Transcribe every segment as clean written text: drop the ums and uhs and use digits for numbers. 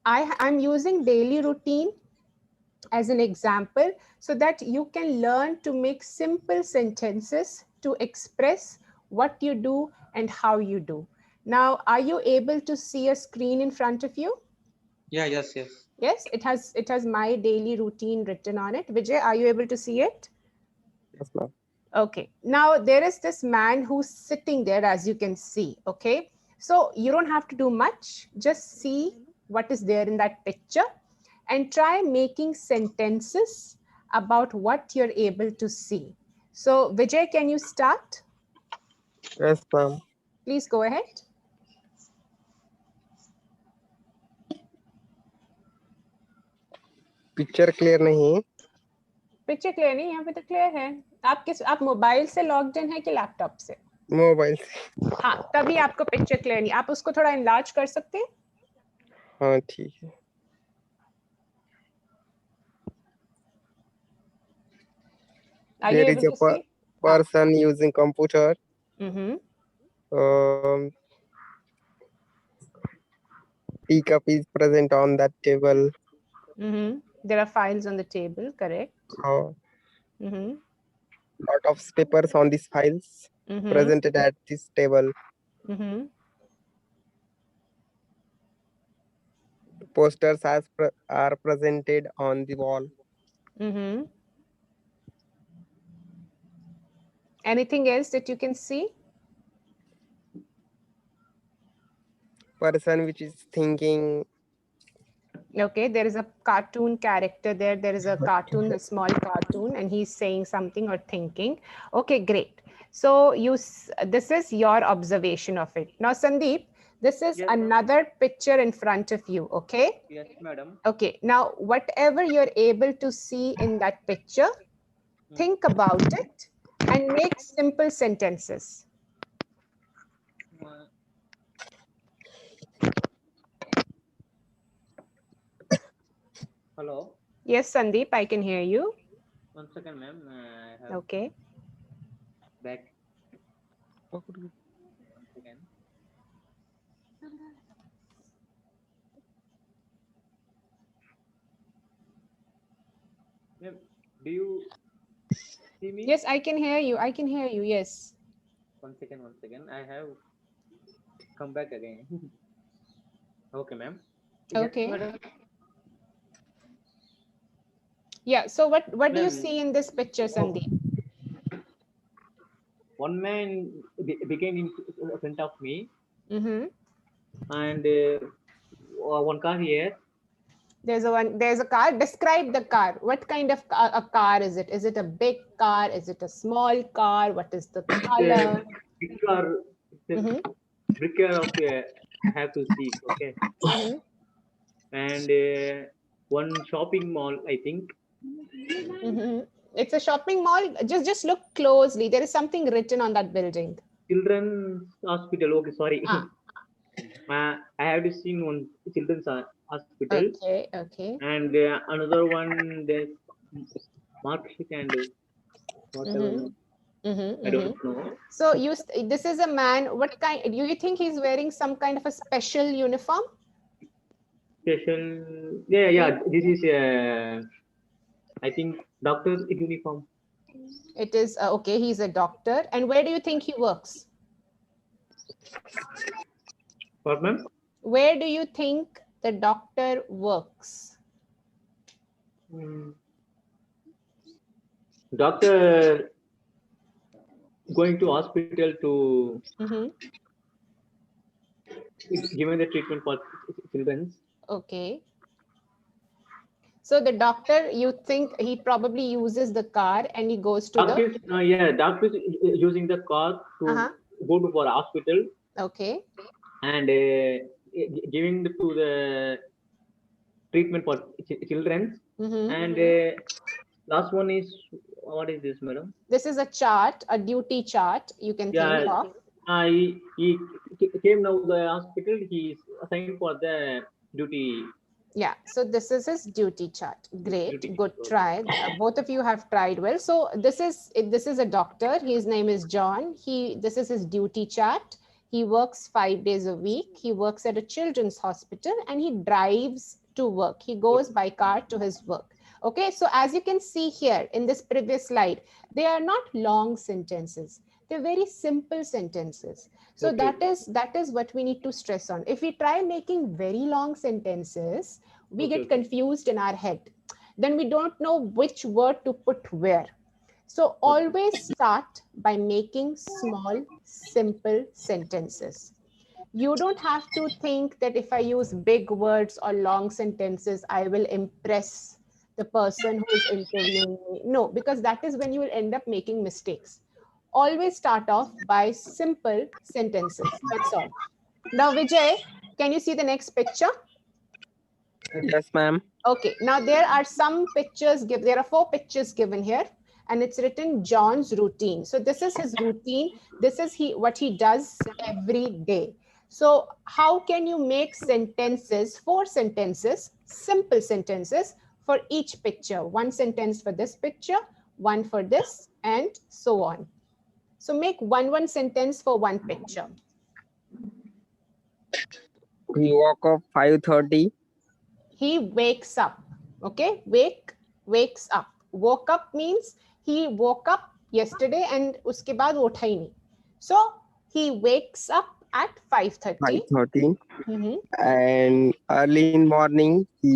I'm using daily routine as an example so that you can learn to make simple sentences to express what you do and how you do. Now, are you able to see a screen in front of you? Yeah, yes, yes. Yes, it has my daily routine written on it. Vijay, are you able to see it? Yes, ma'am. Okay, now there is this man who's sitting there, as you can see. Okay, so you don't have to do much, just see what is there in that picture and try making sentences about what you're able to see. So Vijay, can you start? Yes, ma'am. Please go ahead. Picture clear नहीं. Picture clear नहीं, यहाँ पे तो clear है. आप mobile से logged in है कि लैपटॉप से? मोबाइल से. हाँ, तभी आपको पिक्चर क्लियर नहीं. आप उसको थोड़ा इनलार्ज कर सकते हैं? हाँ, ठीक है. Are you There able is a to see? person using computer. Mm-hmm. Teacup is present on that table. Mm-hmm. There are files on the table, correct? Mm-hmm. Lot of papers on these files Mm-hmm. presented at this table. Mm-hmm. Posters are presented on the wall. Mm-hmm. Anything else that you can see? Person which is thinking. Okay, there is a cartoon character there. There is a cartoon, a small cartoon, and he's saying something or thinking. Okay, great. So this is your observation of it. Now, Sandeep, this is Yes, another picture in front of you, okay? Yes, madam. Okay, now whatever you're able to see in that picture, think about it and make simple sentences. Hello. Yes, Sandeep, I can hear you. 1 second, ma'am. I have Okay. back. 1 second. Ma'am, do you see me? Yes, I can hear you. I can hear you. Yes. 1 second, 1 second. I have come back again. Okay, ma'am. Okay. Yes, madam. Yeah. So what do you Ma'am, see in this picture, Sandeep? one man began in front of me, Mm-hmm. and one car here. There's a car. Describe the car. What kind of a car is it? Is it a big car? Is it a small car? What is the color? Big car, Mm-hmm. big car of I have to see. Okay, Mm-hmm. and one shopping mall, I think. Mm-hmm. It's a shopping mall. Just look closely. There is something written on that building. Children's hospital. Okay, sorry. Ah. I have seen one children's hospital, Okay. Okay. and another one there's market and whatever. Mm-hmm. Mm-hmm. I Mm-hmm. don't know. So this is a man. What kind? Do you think he's wearing some kind of a special uniform? Special. Yeah. This is I think doctor's uniform. It is okay. He's a doctor. And where do you think he works? What, ma'am? Where do you think the doctor works? Doctor going to hospital to given the treatment for children. Okay. So the doctor, you think he probably uses the car and he goes to doctors, doctors using the car to go to for hospital. Okay. And giving to the treatment for children. And last one is, what is this, madam? This is a chart, a duty chart you can think of. He came now to the hospital. He is assigned for the duty. Yeah, so this is his duty chart. Great, good try. Both of you have tried well. So this is a doctor. His name is John. This is his duty chart. He works 5 days a week. He works at a children's hospital and he drives to work. He goes by car to his work. Okay, so as you can see here in this previous slide, they are not long sentences. They're very simple sentences. So Okay. that is what we need to stress on. If we try making very long sentences, we Okay, get okay. confused in our head. Then we don't know which word to put where. So always start by making small, simple sentences. You don't have to think that if I use big words or long sentences, I will impress the person who is interviewing me. No, because that is when you will end up making mistakes. Always start off by simple sentences. That's all. Now, Vijay, can you see the next picture? Yes, ma'am. Okay, now there are some pictures, there are 4 pictures given here and it's written John's routine. So this is his routine. This is what he does every day. So how can you make sentences, 4 sentences, simple sentences for each picture? 1 sentence for this picture, 1 for this, and so on. So make one sentence for 1 picture. He woke up 5:30. He wakes up. Okay, wakes up. Woke up means he woke up yesterday and uske baad wo utha hi nahi. So he wakes up at 5:30. 5:30. And early in morning, he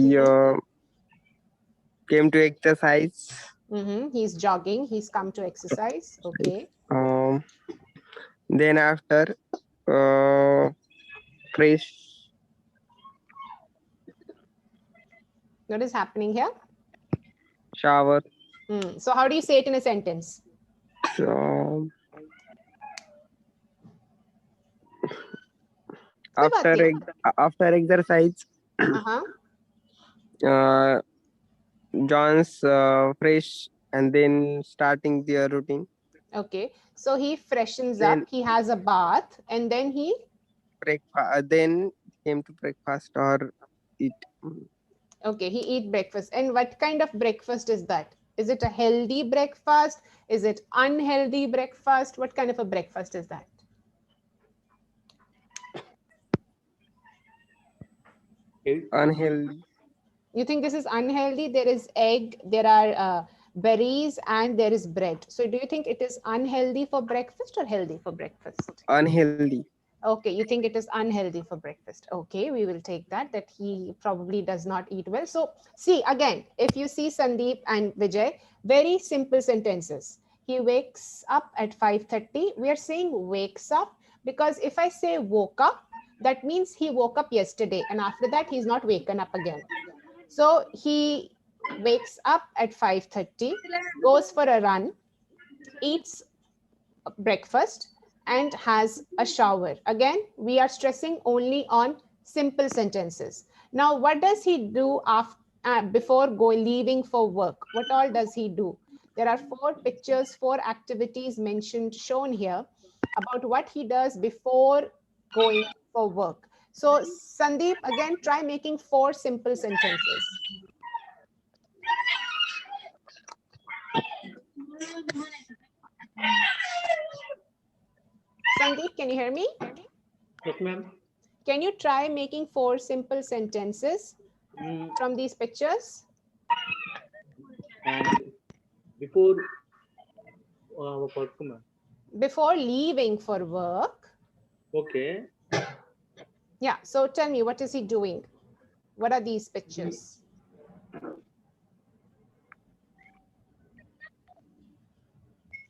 came to exercise. He's jogging. He's come to exercise. Okay. Then after fresh. What is happening here? Shower. So how do you say it in a sentence? So after exercise, John's fresh and then starting their routine. Okay, so he freshens up, he has a bath, and then he then came to breakfast or eat. Okay, he eat breakfast. And what kind of breakfast is that? Is it a healthy breakfast? Is it unhealthy breakfast? What kind of a breakfast is that? Unhealthy. You think this is unhealthy? There is egg, there are berries, and there is bread. So do you think it is unhealthy for breakfast or healthy for breakfast? Unhealthy. Okay, you think it is unhealthy for breakfast. Okay, we will take that he probably does not eat well. So see, again, if you see Sandeep and Vijay, very simple sentences. He wakes up at 5:30. We are saying wakes up because if I say woke up, that means he woke up yesterday and after that he's not waken up again. So he wakes up at 5:30, goes for a run, eats breakfast, and has a shower. Again, we are stressing only on simple sentences. Now, what does he do before leaving for work? What all does he do? There are 4 pictures, 4 activities shown here about what he does before going for work. So, Sandeep, again, try making 4 simple sentences. Sandeep, can you hear me? Yes, ma'am. Can you try making 4 simple sentences from these pictures? And before before leaving for work. Okay. Yeah, so tell me, what is he doing? What are these pictures?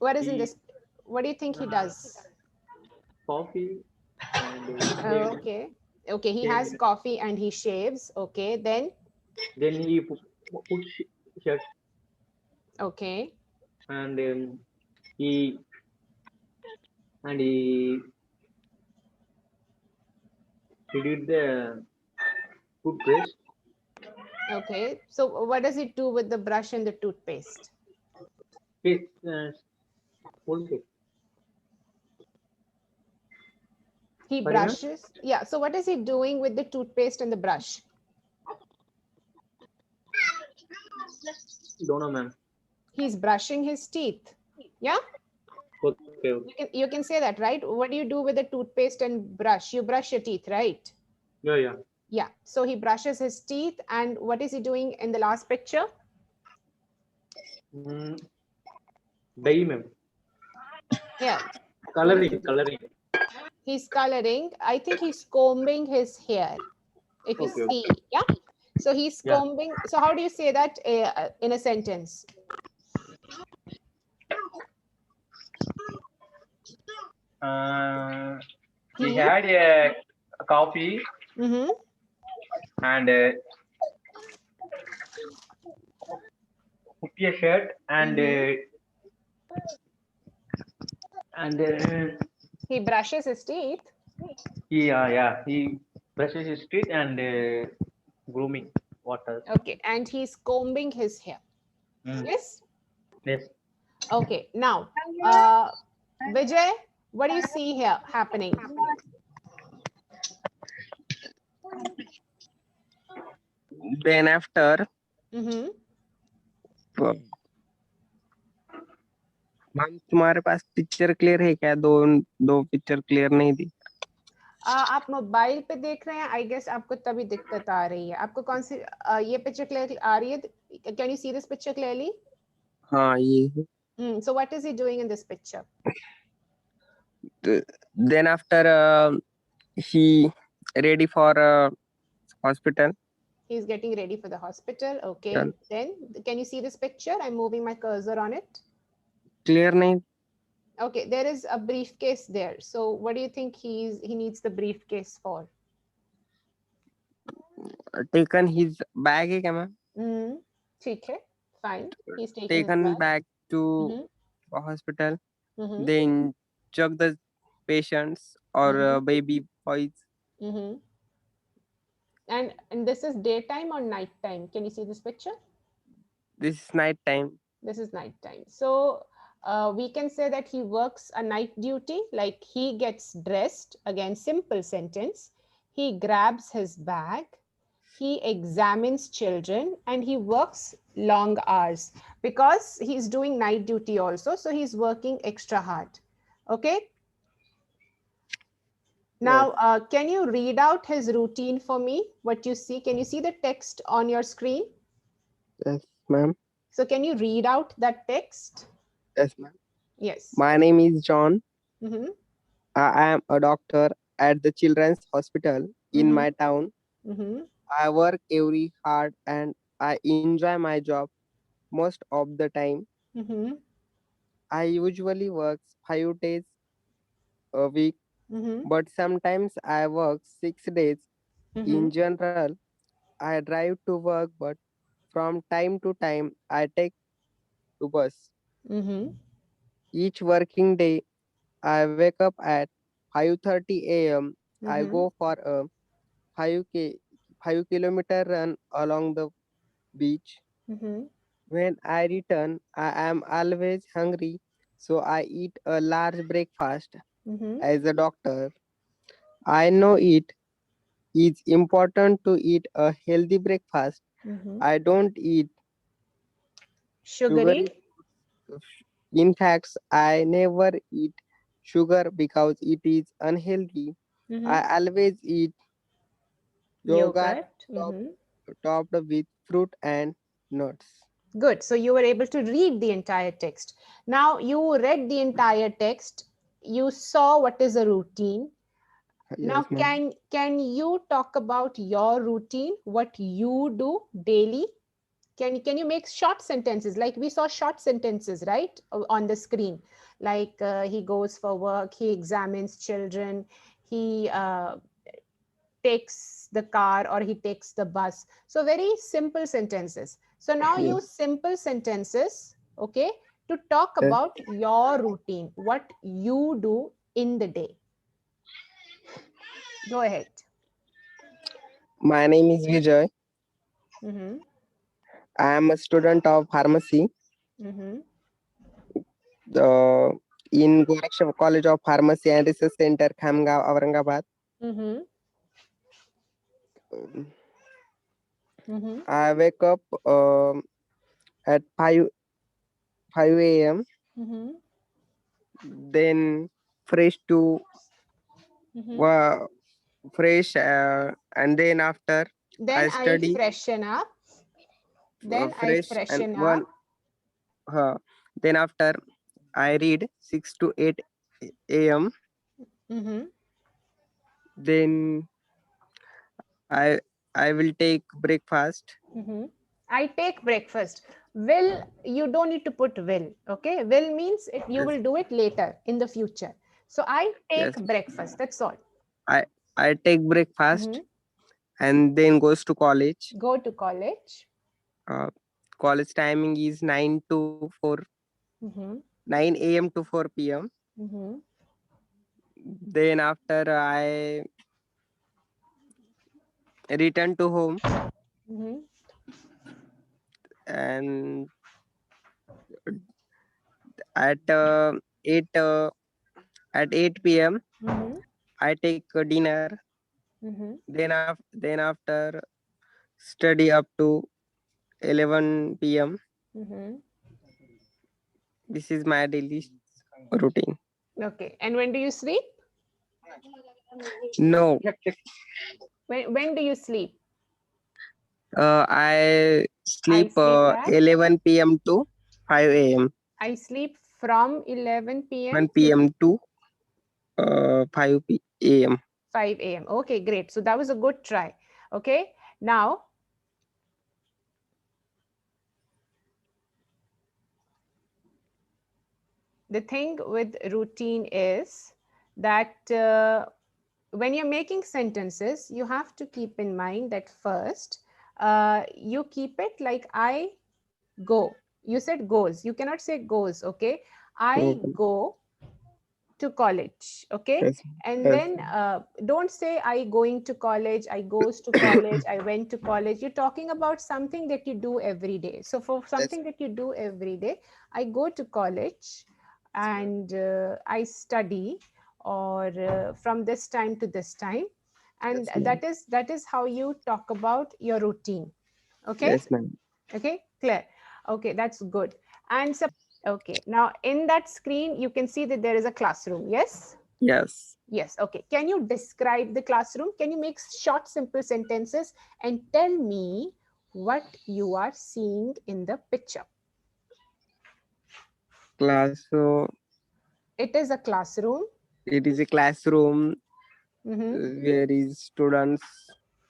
What is in this? What do you think he does? Coffee. And, okay. Okay, he has coffee and he shaves. Okay, then? Then he puts shirt. Okay. And he did the toothpaste. Okay, so what does he do with the brush and the toothpaste? He brushes. Yeah, so what is he doing with the toothpaste and the brush? Don't know, ma'am. He's brushing his teeth. Yeah? Okay. Okay. You can say that, right? What do you do with the toothpaste and brush? You brush your teeth, right? Yeah. Yeah. Yeah. So he brushes his teeth, and what is he doing in the last picture? Mm, dye, ma'am. Yeah. What is he Coloring. doing? Coloring. He's coloring. I think he's combing his hair. If you Okay. see, Okay. yeah. So he's Yeah. combing. So how do you say that in a sentence? He had a coffee Mm-hmm. and put a shirt and and He brushes his teeth. he brushes his teeth and grooming water. Okay, and he's combing his hair. Mm. Yes. Yes. Okay. Now, Vijay, what do you see here happening? Then after, Mm-hmm. Ma'am तुम्हारे पास picture clear है क्या? दो picture clear नहीं थी। आप mobile पे देख रहे हैं, आई गेस आपको तभी दिक्कत आ रही है। आपको कौन सी ये पिक्चर क्लियर आ रही है? Can you see this picture clearly? हाँ ये है। So what is he doing in this picture? Then after he ready for hospital. He's getting ready for the hospital. Okay. Done. Then can you see this picture? I'm moving my cursor on it. Clear नहीं? Okay, there is a briefcase there. So what do you think he needs the briefcase for? Taken his bag है क्या ma'am? ठीक है, fine. He's taking Taken his bag. back to hospital. Then check the patients or baby boys. And this is daytime or night time? Can you see this picture? This is night time. This is night time. So we can say that he works a night duty, like he gets dressed, again, simple sentence. He grabs his bag, he examines children, and he works long hours because he's doing night duty also. So he's working extra hard. Okay. Now, can you read out his routine for me? What you see? Can you see the text on your screen? Yes, ma'am. So can you read out that text? Yes, ma'am. Yes. My name is John. Mm-hmm. I am a doctor at the Children's Hospital in my town. Mm-hmm. I work every hard and I enjoy my job most of the time. Mm-hmm. I usually work 5 days a week, but sometimes I work 6 days. In general, I drive to work, but from time to time, I take the bus. Each working day, I wake up at 5:30 a.m. I go for a 5 kilometer run along the beach. When I return, I am always hungry, so I eat a large breakfast. As a doctor, I know it is important to eat a healthy breakfast. I don't eat Sugary. In fact, I never eat sugar because it is unhealthy. I always eat yogurt topped with fruit and nuts. Good. So you were able to read the entire text. Now you read the entire text. You saw what is a routine. Now, Yes, can you talk about your routine, what you do daily? Can you make short sentences? Like we saw short sentences, right, on the screen. Like he goes for work, he examines children, he takes the car or he takes the bus. So very simple sentences. So now use simple sentences, okay, to talk about your routine, what you do in the day. Go ahead. My name is Vijay. I am a student of pharmacy in Goraksha College of Pharmacy and Research Center, Khamgaon, Aurangabad. I wake up at 5 a.m. then fresh to fresh, and then after Then I study freshen up. Then I fresh and freshen one. up. Then after I read 6 to 8 a.m. Then I I will take breakfast. I take breakfast. Will, you don't need to put will. Okay, will means you will do it later in the future. So I take breakfast. That's all. I take breakfast and then goes to college. Go to college. College timing is 9 to 4, 9 a.m. to 4 p.m. Then after I return to home, and at 8 at 8 p.m. I take dinner. Then after study up to 11 p.m. This is my daily routine. Okay, and when do you sleep? No. When do you sleep? I sleep, 11 p.m. to 5 a.m. I sleep from 11 p.m. 1 p.m. to 5 a.m. 5 a.m. Okay, great. So that was a good try. Okay, now the thing with routine is that when you're making sentences, you have to keep in mind that first, you keep it like I go. You said goes. You cannot say goes, okay? I go to college, okay? Yes. And Yes. then don't say I going to college, I goes to college, I went to college. You're talking about something that you do every day. So for something that you do every day, I go to college and I study, or from this time to this time, and Yes, that is how you talk about your routine. Okay. Yes, ma'am. Okay, clear. Okay, that's good. And so, okay, now in that screen you can see that there is a classroom. Yes. Yes. Yes. Okay, can you describe the classroom? Can you make short simple sentences and tell me what you are seeing in the picture? So It is a classroom. it is a classroom where is students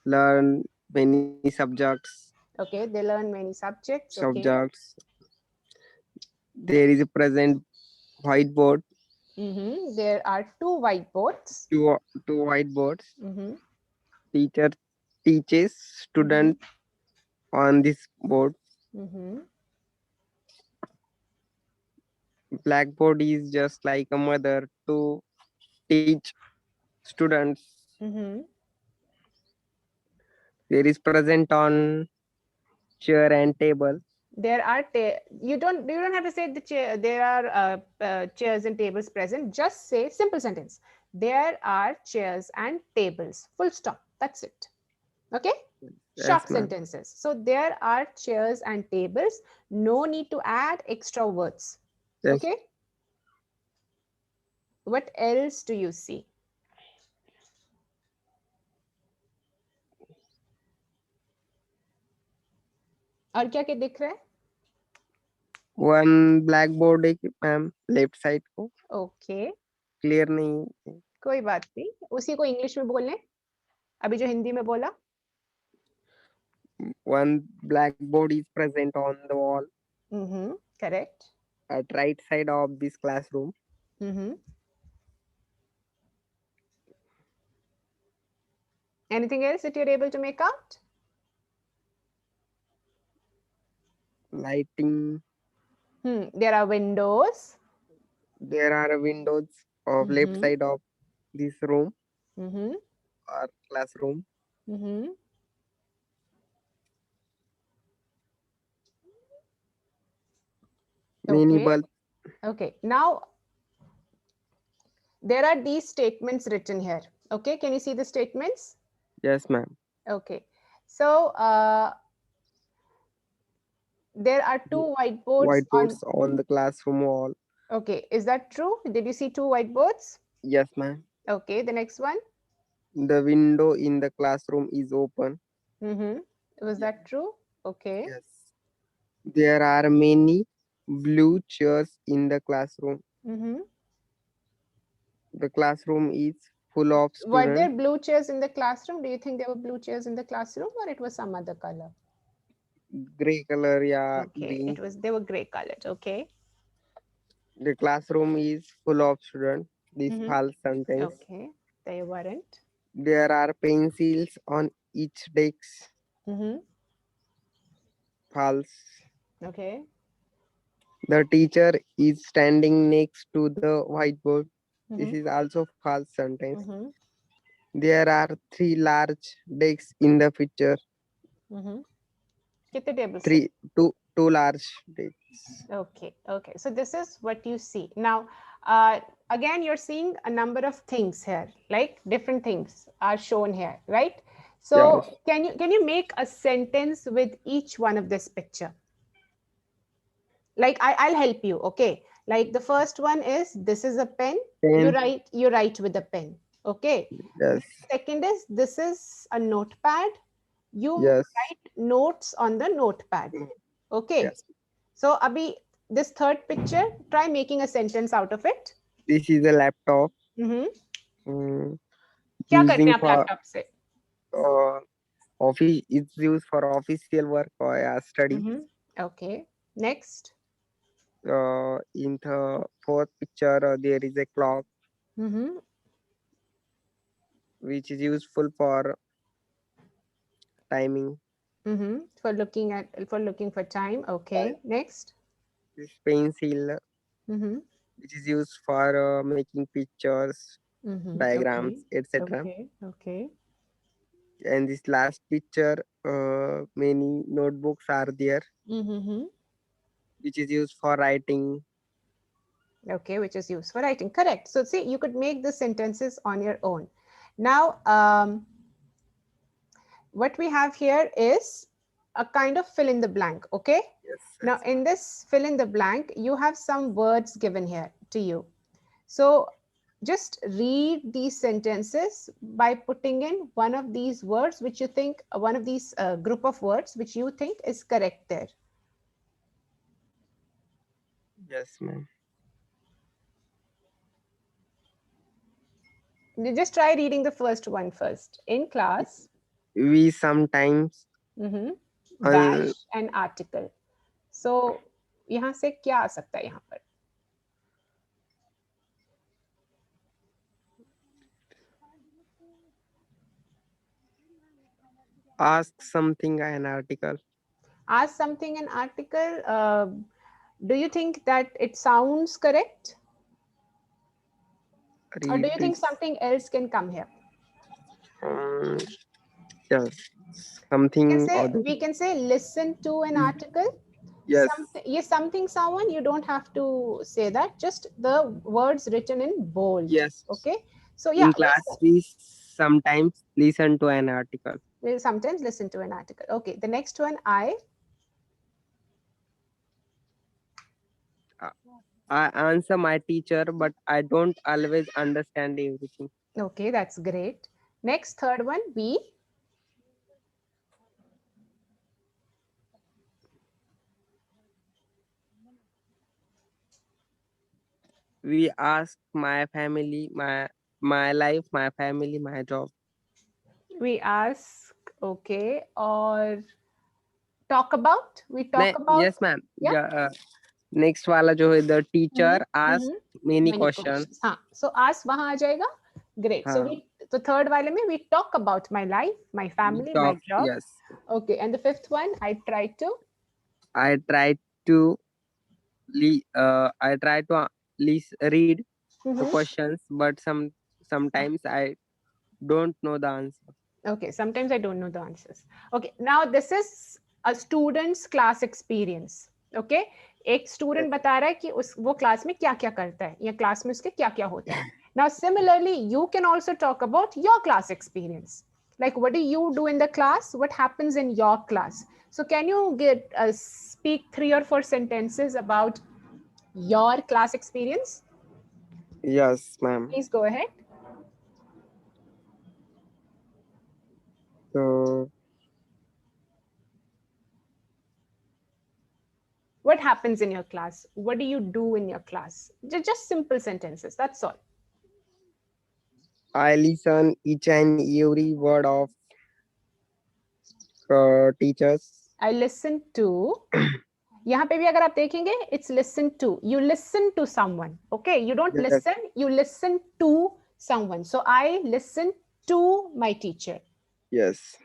learn many subjects. Okay, they learn many subjects. Okay. Subjects. There is a present whiteboard. There are two whiteboards. Two whiteboards. Teacher teaches student on this board. Blackboard is just like a mother to teach students. There is present on chair and table. There are you don't have to say the chair. There are chairs and tables present. Just say simple sentence. There are chairs and tables. Full stop. That's it. Okay. Short sentences. So there are chairs and tables. No need to add extra words. Yes. Okay. What else do you see? और क्या क्या दिख रहा है? One blackboard है ma'am left side को. Okay. Clear नहीं. कोई बात नहीं, उसी को इंग्लिश में बोल लें. अभी जो हिंदी में बोला. One blackboard is present on the wall. Correct. At right side of this classroom. Anything else that you're able to make out? Lighting. There are windows. There are windows of left side of this room or classroom. Many bulbs. Okay, now there are these statements written here. Okay, can you see the statements? Yes, ma'am. Okay, so there are two whiteboards on the classroom wall. Okay, is that true? Did you see two whiteboards? Yes, ma'am. Okay, the next one. The window in the classroom is open. Was that true? Okay. Yes. There are many blue chairs in the classroom. The classroom is full of Were there students. blue chairs in the classroom? Do you think there were blue chairs in the classroom, or it was some other color? Gray color, yeah, Okay, green. they were gray colored. Okay. The classroom is full of students. This false sentence. Okay, they weren't. There are pencils on each desk. False. Okay. The teacher is standing next to the whiteboard. This is also false sentence. There are 3 large desks in the picture. कितने tables? Two large desks. Okay, okay. So this is what you see. Now, again, you're seeing a number of things here, like different things are shown here, right? So Yes. can you make a sentence with each one of this picture? Like I'll help you, okay? Like the first one is, this is a pen. You write with a pen, okay? Yes. Second is, this is a notepad. You Yes. write notes on the notepad, okay? Yes. So Abhi, this third picture, try making a sentence out of it. This is a laptop. क्या करते हैं आप laptop से? Office, it's used for official work or study. Okay. Next. In the fourth picture, there is a clock, which is useful for timing. For looking for time. Okay. Next. This pencil, which is used for making pictures, diagrams, etc. Okay. And this last picture, many notebooks are there, which is used for writing. Okay, which is used for writing. Correct. So see, you could make the sentences on your own. Now, what we have here is a kind of fill in the blank. Okay. Yes. Now, in this fill in the blank, you have some words given here to you. So just read these sentences by putting in one of these words, which you think, one of these group of words, which you think is correct there. Yes, ma'am. Just try reading the first one first. In class, we sometimes dash an article. So, यहाँ से क्या आ सकता है यहाँ पर? Ask something an article. Ask something an article. Do you think that it sounds correct? Or do you think something else can come here? Yes, something. We can say listen to an article. Yes. Something someone, you don't have to say that, just the words written in bold. Yes. Okay. So yeah. In class, we sometimes listen to an article. We'll sometimes listen to an article. Okay. The next one, I answer my teacher, but I don't always understand everything. Okay, that's great. Next, third one, we ask my family, my life, my family, my job. We ask, okay, or talk about. We talk about. Yes, ma'am. Yeah. Next वाला जो है, the teacher asks many questions. हाँ, so ask वहाँ आ जाएगा. Great. So third वाले में we talk about my life, my family, my job. Yes. Okay, and the fifth one, I try to read the questions, but sometimes I don't know the answer. Okay, sometimes I don't know the answers. Okay, now this is a student's class experience. Okay, एक student बता रहा है कि वो class में क्या क्या करता है या class में उसके क्या क्या होता है. Now similarly, you can also talk about your class experience. Like, what do you do in the class? What happens in your class? So can you speak 3 or 4 sentences about your class experience? Yes, ma'am. Please go ahead. So What happens in your class? What do you do in your class? Just simple sentences. That's all. I listen each and every word of teachers. I listen to. यहाँ पे भी अगर आप देखेंगे, it's listen to. You listen to someone. Okay, you don't Yes. listen. You listen to someone. So I listen to my teacher. Yes.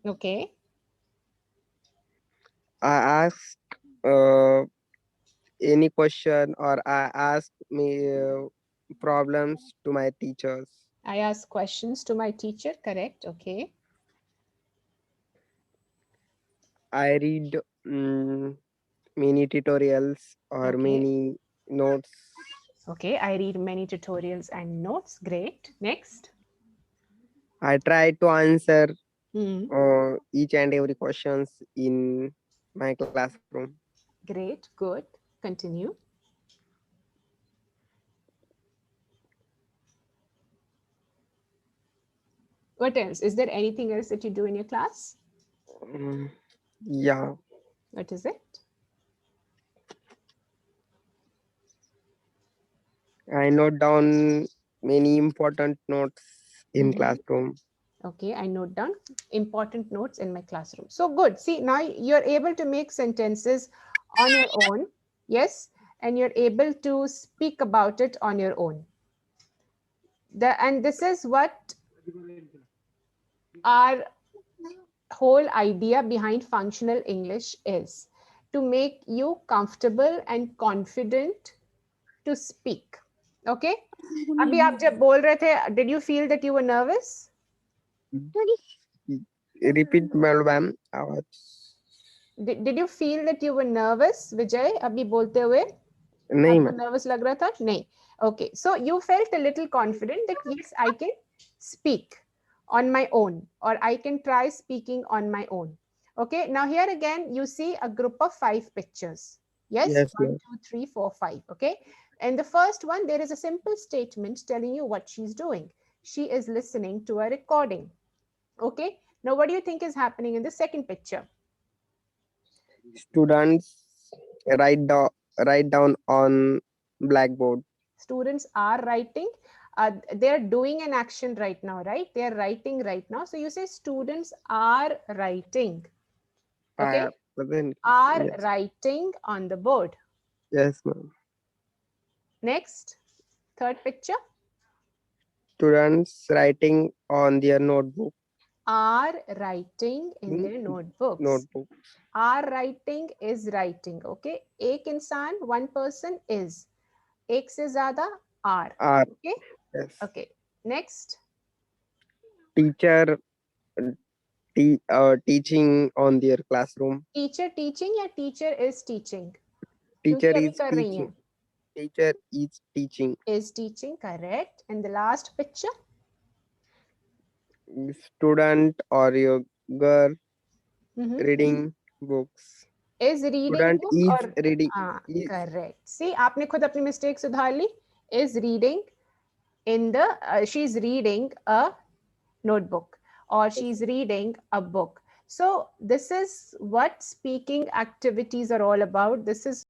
Okay. I ask any question or I ask me problems to my teachers. I ask questions to my teacher. Correct. Okay. I read many tutorials or Okay. many notes. Okay. I read many tutorials and notes. Great. Next. I try to answer Hmm. each and every questions in my classroom. Great. Good. Continue. What else? Is there anything else that you do in your class? Yeah, What is it? I note down many important notes in Mhm. classroom. Okay, I note down important notes in my classroom. So good. See, now you're able to make sentences on your own. Yes. And you're able to speak about it on your own. And this is what our whole idea behind functional English is, to make you comfortable and confident to speak. Okay. अभी आप जब बोल रहे थे, did you feel that you were nervous? Repeat, madam. आवाज. Did you feel that you were nervous, Vijay, अभी बोलते हुए? नहीं आपको मैम. nervous लग रहा था? नहीं. Okay, so you felt a little confident that yes, I can speak on my own, or I can try speaking on my own. Okay, now here again, you see a group of 5 pictures. Yes, Yes, 1, ma'am. 2, 3, 4, 5. Okay, and the first one, there is a simple statement telling you what she's doing. She is listening to a recording. Okay, now what do you think is happening in the second picture? Students write down on blackboard. Students are writing. They're doing an action right now, right? They're writing right now. So you say students are writing. Okay. Are Yes. writing on the board. Yes, ma'am. Next, third picture. Students writing on their notebook. Are writing in their notebooks. Notebook. Are writing is writing. Okay. एक इंसान, one person is. एक से ज़्यादा are. Are. Okay. Yes. Okay. Next. Teacher teaching on their classroom. Teacher teaching या teacher is teaching? Teacher क्योंकि अभी is कर रही teaching. हैं. Teacher is teaching. Is teaching, correct. And the last picture? Student or your girl Mm-hmm. reading books. Is reading Student book is or reading. is, correct. See, आपने खुद अपनी mistake सुधार ली. Is reading in the she's reading a notebook, or she's reading a book. So this is what speaking activities are all about. This is